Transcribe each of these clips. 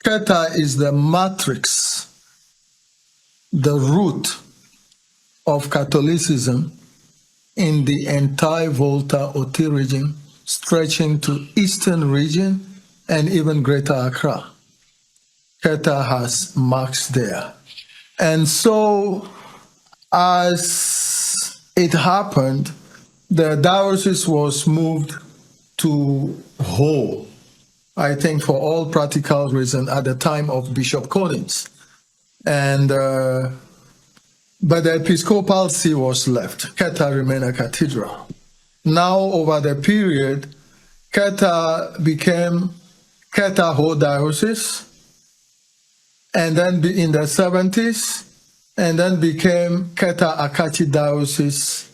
Keta is the matrix, the root of Catholicism in the entire Volta Oti region, stretching to eastern region and even Greater Accra. Keta has marks there. And so as it happened, the diocese was moved to Ho, I think for all practical reasons, at the time of Bishop Collins. And but the episcopal see was left. Keta remained a cathedral. Now, over the period, Keta became Keta Ho Diocese, and then in the 70s, and then became Keta Akachi Diocese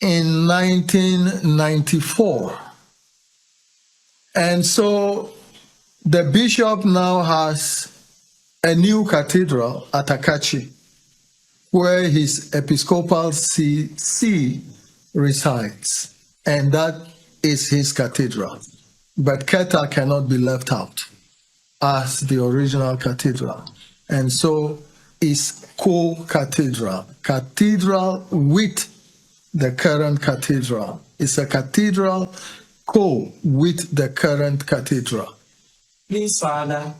in 1994. And so the bishop now has a new cathedral at Akachi, where his episcopal see resides, and that is his cathedral. But Keta cannot be left out as the original cathedral, and so is co-cathedral, cathedral with the current cathedral. It's a cathedral with the current cathedral. Please, Father,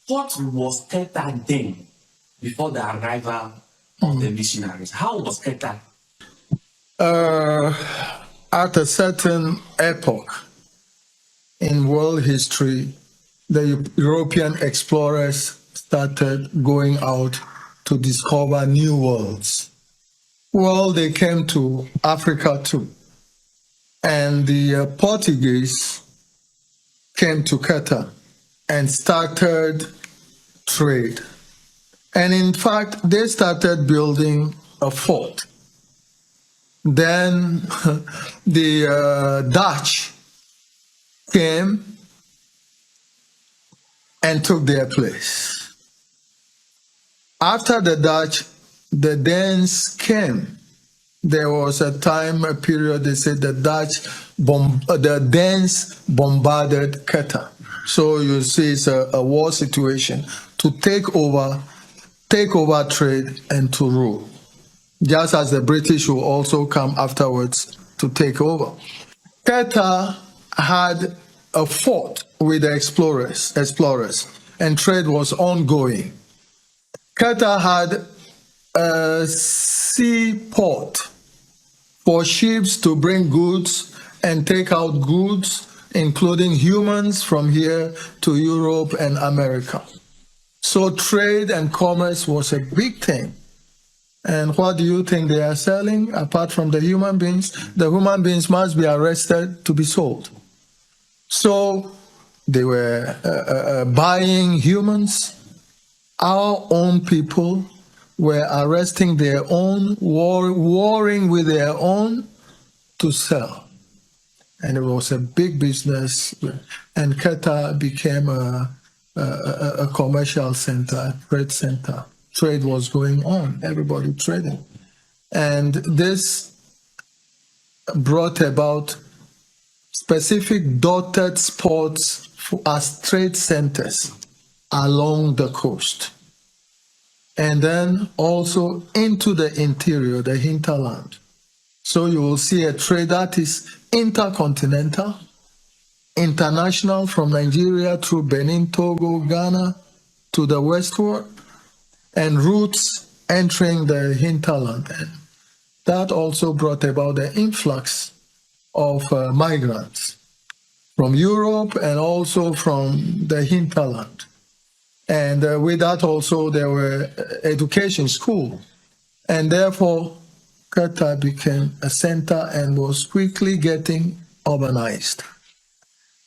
what was Keta then before the arrival of the missionaries? How was Keta? At a certain epoch in world history, the European explorers started going out to discover new worlds. Well, they came to Africa too. And the Portuguese came to Keta and started trade. And in fact, they started building a fort. Then the Dutch came and took their place. After the Dutch, the Danes came. There was a period, they said the Danes bombarded Keta. So you see it's a war situation to take over trade and to rule. Just as the British will also come afterwards to take over. Keta had a fort with the explorers, and trade was ongoing. Keta had a seaport for ships to bring goods and take out goods, including humans from here to Europe and America. So trade and commerce was a big thing. And what do you think they are selling apart from the human beings? The human beings must be arrested to be sold. So they were buying humans. Our own people were arresting their own, warring with their own to sell. And it was a big business. And Keta became a commercial center, a trade center. Trade was going on, everybody trading. And this brought about specific dotted spots as trade centers along the coast. And then also into the interior, the hinterland. So you will see a trade that is intercontinental, international, from Nigeria through Benin, Togo, Ghana to the westward, and routes entering the hinterland. And that also brought about the influx of migrants from Europe and also from the hinterland. And with that also there were education schools. And therefore, Keta became a center and was quickly getting urbanized.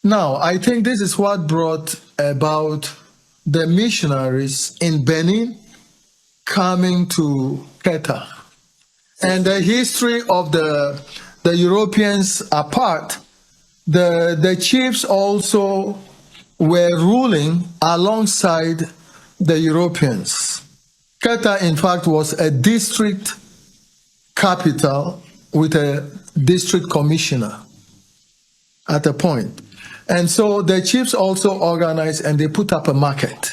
Now, I think this is what brought about the missionaries in Benin coming to Keta. And the history of the Europeans apart, the chiefs also were ruling alongside the Europeans. Keta, in fact, was a district capital with a district commissioner at a point. And so the chiefs also organized and they put up a market.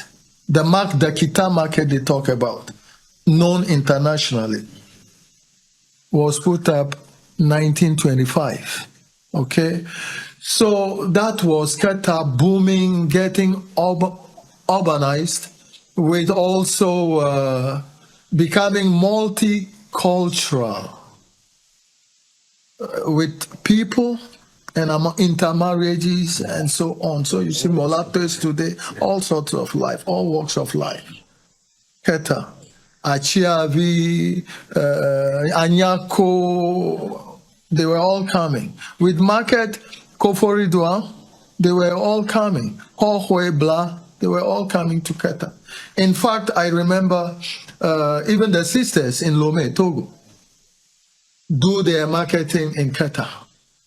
The Kita market they talk about, known internationally, was put up 1925. Okay? So that was Keta booming, getting urbanized, with also becoming multicultural, with people and intermarriages and so on. So you see mulattoes today, all sorts of life, all walks of life. Keta, Achiavi, Anyako, they were all coming. With Market, Koforidua, they were all coming. Hohoebla, they were all coming to Keta. In fact, I remember even the sisters in Lomé, Togo, do their marketing in Keta.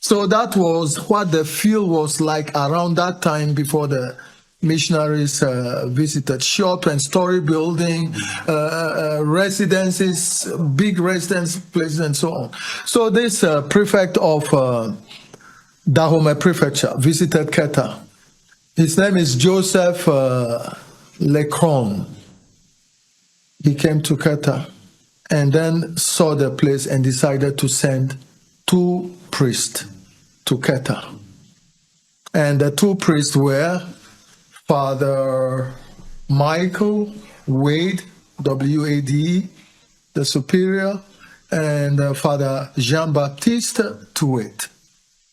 So that was what the feel was like around that time before the missionaries visited. Shop and story building, residences, big residence places, and so on. So this prefect of Dahomey Prefecture visited Keta. His name is Joseph Lecron. He came to Keta and then saw the place and decided to send 2 priests to Keta. And the 2 priests were Father Michael Wade, W-A-D-E, the superior, and Father Jean-Baptiste Touet.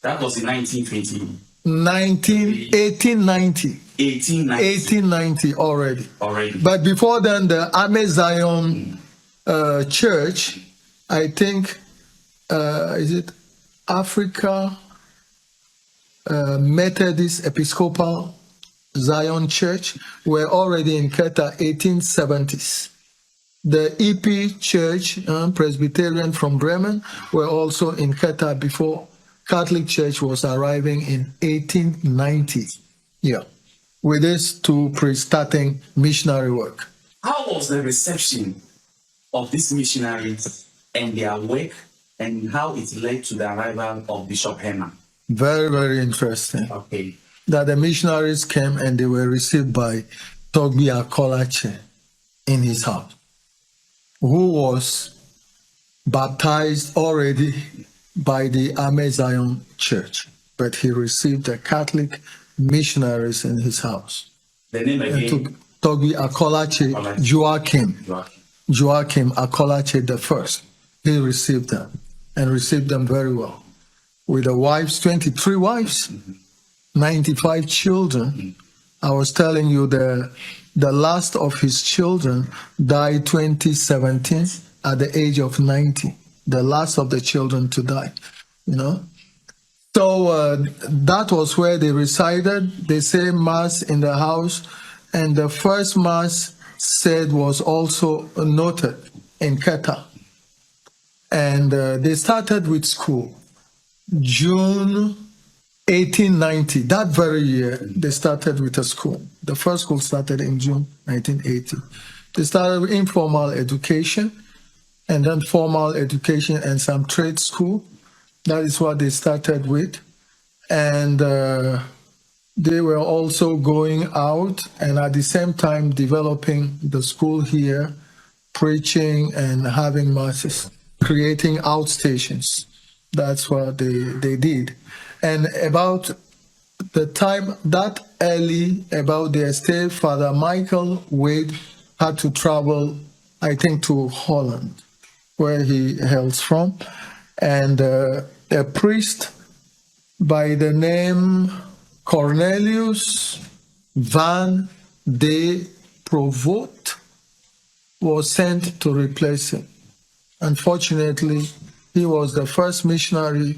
That was in 1890. 1890 already. But before then, the Ame Zion Church, I think, is it Africa Methodist Episcopal Zion Church, were already in Keta 1870s. The EP Church, Presbyterian from Bremen, were also in Keta before Catholic Church was arriving in 1890. Yeah, with these 2 priests starting missionary work. How was the reception of these missionaries and their work, and how it led to the arrival of Bishop Herman? Very, very interesting. Okay. That the missionaries came and they were received by Togbi Akolache in his house, who was baptized already by the Ame Zion Church, but he received the Catholic missionaries in his house. The name again? Togbi Akolache Joachim Akolache the first. He received them and received them very well. With the wives, 23 wives, 95 children. I was telling you the last of his children died 2017 at the age of 90. The last of the children to die, you know. So that was where they resided. They say Mass in the house, and the first Mass said was also noted in Keta. And they started with school. June 1890, that very year, they started with a school. The first school started in June 1980. They started with informal education, and then formal education and some trade school. That is what they started with. And they were also going out and at the same time developing the school here, preaching and having masses, creating outstations. That's what they did. And about the time that early, about their stay, Father Michael Wade had to travel, I think, to Holland, where he hails from. And a priest by the name Cornelius van de Provot was sent to replace him. Unfortunately, he was the first missionary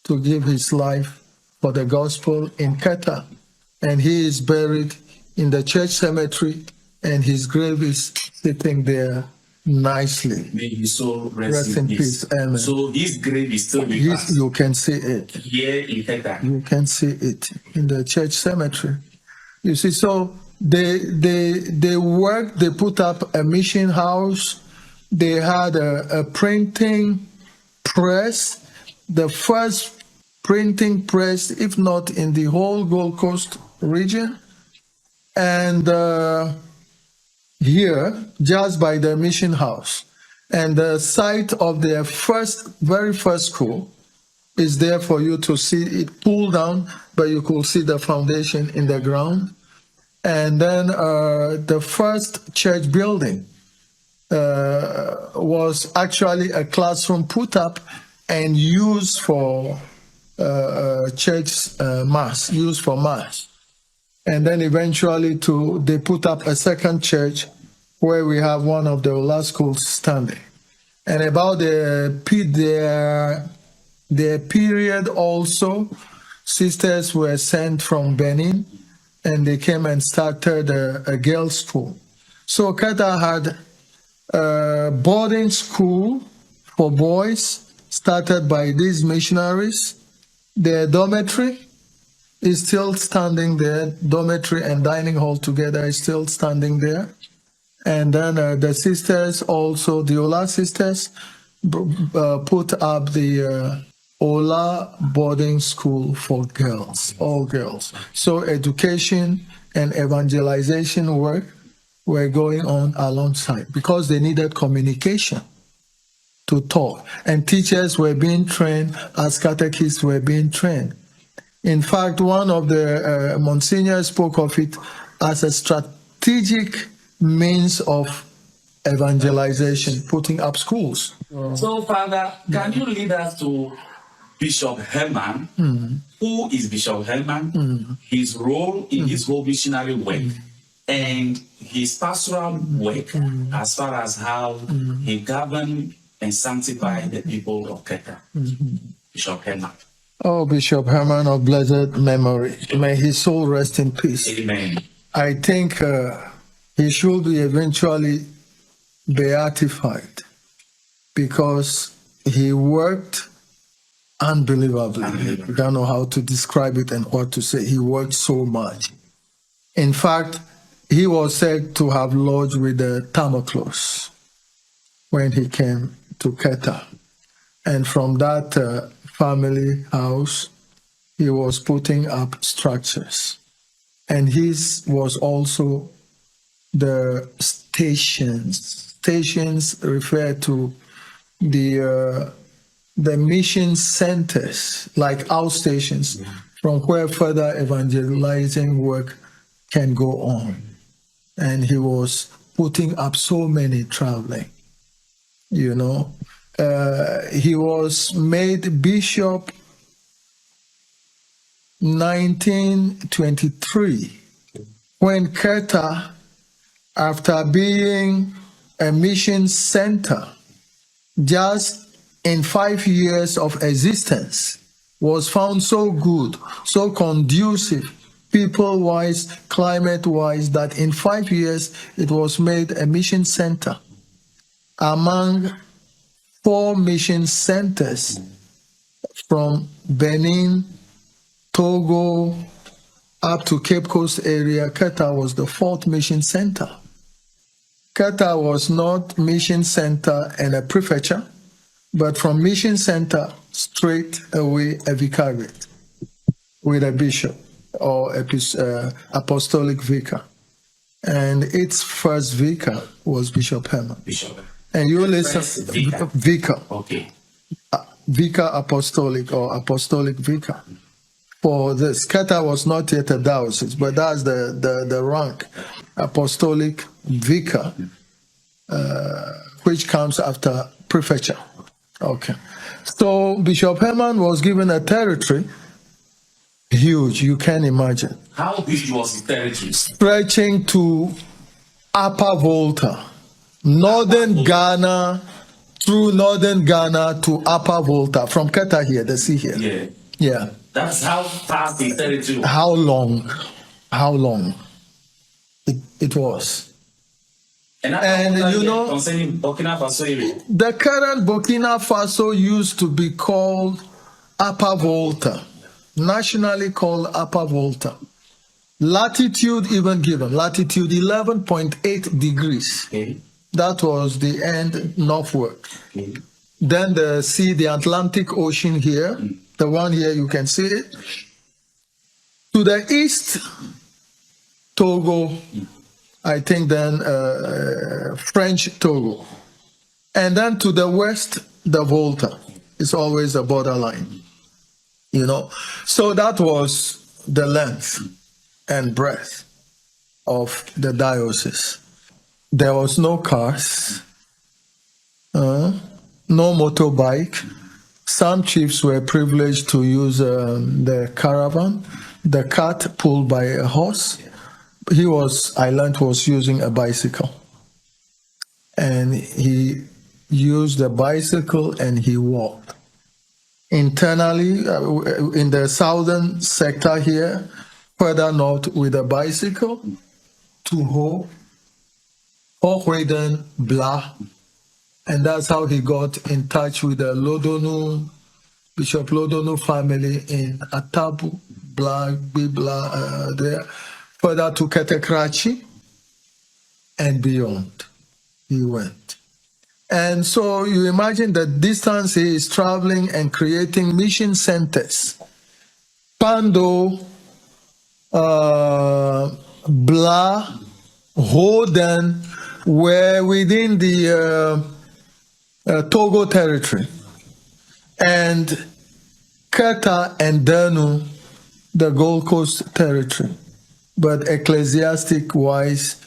to give his life for the gospel in Keta, and he is buried in the church cemetery, and his grave is sitting there nicely. May his soul rest in peace. Amen. So his grave is still with us. You can see it. Here in Keta. You can see it in the church cemetery. You see, so they worked, they put up a mission house, they had a printing press. The first printing press, if not in the whole Gold Coast region. And here, just by the mission house, and the site of their very first school is there for you to see it pull down, but you could see the foundation in the ground. And then the first church building was actually a classroom put up and used for church mass, used for mass. And then eventually they put up a second church where we have one of the Ola schools standing. And about their period also, sisters were sent from Benin, and they came and started a girls' school. So Keta had a boarding school for boys started by these missionaries. Their dormitory is still standing there. Dormitory and dining hall together is still standing there. And then the sisters also, the Ola sisters, put up the Ola boarding school for girls, all girls. So education and evangelization work were going on alongside because they needed communication to talk. And teachers were being trained as catechists were being trained. In fact, one of the Monsignor spoke of it as a strategic means of evangelization, putting up schools. So, Father, can you lead us to Bishop Herman? Who is Bishop Herman? His role in his whole missionary work and his pastoral work as far as how he governed and sanctified the people of Keta. Bishop Herman. Oh, Bishop Herman of blessed memory. May his soul rest in peace. Amen. I think he should be eventually beatified because he worked unbelievably. I don't know how to describe it and what to say. He worked so much. In fact, he was said to have lodged with the Tamoclos when he came to Keta. And from that family house, he was putting up structures. And his was also the stations. Stations refer to the mission centers, like outstations, from where further evangelizing work can go on. And he was putting up so many traveling, you know. He was made bishop 1923 when Keta, after being a mission center, just in 5 years of existence, was found so good, so conducive, people-wise, climate-wise, that in 5 years it was made a mission center among 4 mission centers from Benin, Togo, up to Cape Coast area. Keta was the 4th mission center. Keta was not mission center and a prefecture, but from mission center straight away a vicariate with a bishop or apostolic vicar. And its first vicar was Bishop Herman. Bishop. And you listen, vicar. Okay. Vicar apostolic or apostolic vicar. For this, Keta was not yet a diocese, but that's the rank, apostolic vicar, which comes after prefecture. Okay. So Bishop Herman was given a territory, huge, you can imagine. How big was his territory? Stretching to Upper Volta, northern Ghana, through northern Ghana to Upper Volta, from Keta here, the sea here. Yeah. Yeah. That's how fast his territory was. How long? How long? It was. And you know, concerning Burkina Faso area. the current Burkina Faso used to be called Upper Volta, nationally called Upper Volta. Latitude even given, latitude 11.8 degrees. Okay. That was the end northward. Okay. Then the sea, the Atlantic Ocean here, The one here, you can see it. To the east, Togo, I think then French Togo. And then to the west, the Volta. It's always a borderline, you know. So that was the length and breadth of the diocese. There was no cars, no motorbike. Some chiefs were privileged to use the caravan, the cart pulled by a horse. I learned, was using a bicycle. And he used the bicycle and he walked. Internally, in the southern sector here, further north with a bicycle, to Ho, Hochweden, Bla. And that's how he got in touch with the Lodonu, Bishop Lodonu family in Atabu, Bla, Bibla, there. Further to Ketekrachi and beyond, he went. And so you imagine the distance he is traveling and creating mission centers. Pando, Bla, Hoden were within the Togo territory. And Keta and Danu, the Gold Coast territory. But ecclesiastic-wise,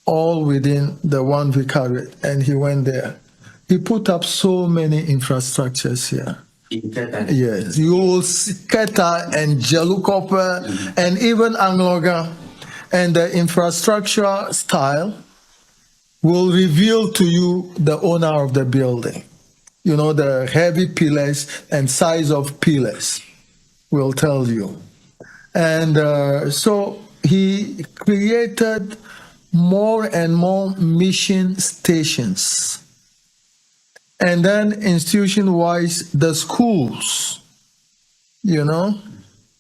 all within the one vicariate, and he went there. He put up so many infrastructures here. Yes, you will see Keta and Jelukope and even Angloga, and the infrastructure style will reveal to you the owner of the building. You know, the heavy pillars and size of pillars will tell you. And so he created more and more mission stations. And then institution-wise, the schools, you know.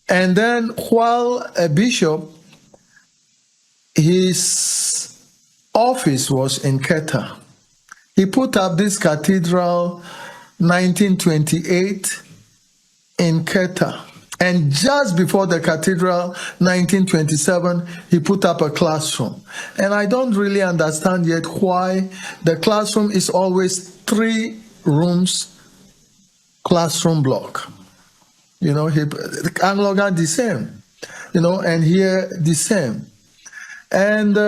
And then while a bishop, his office was in Keta. He put up this cathedral 1928 in Keta. And just before the cathedral, 1927, he put up a classroom. And I don't really understand yet why the classroom is always 3 rooms classroom block. You know, Anglican the same, you know, and here the same. And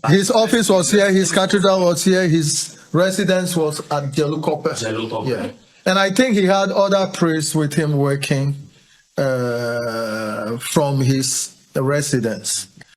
his office was here, his cathedral was here, his residence was at Jelukope. Yeah. And I think he had other priests with him working from his residence.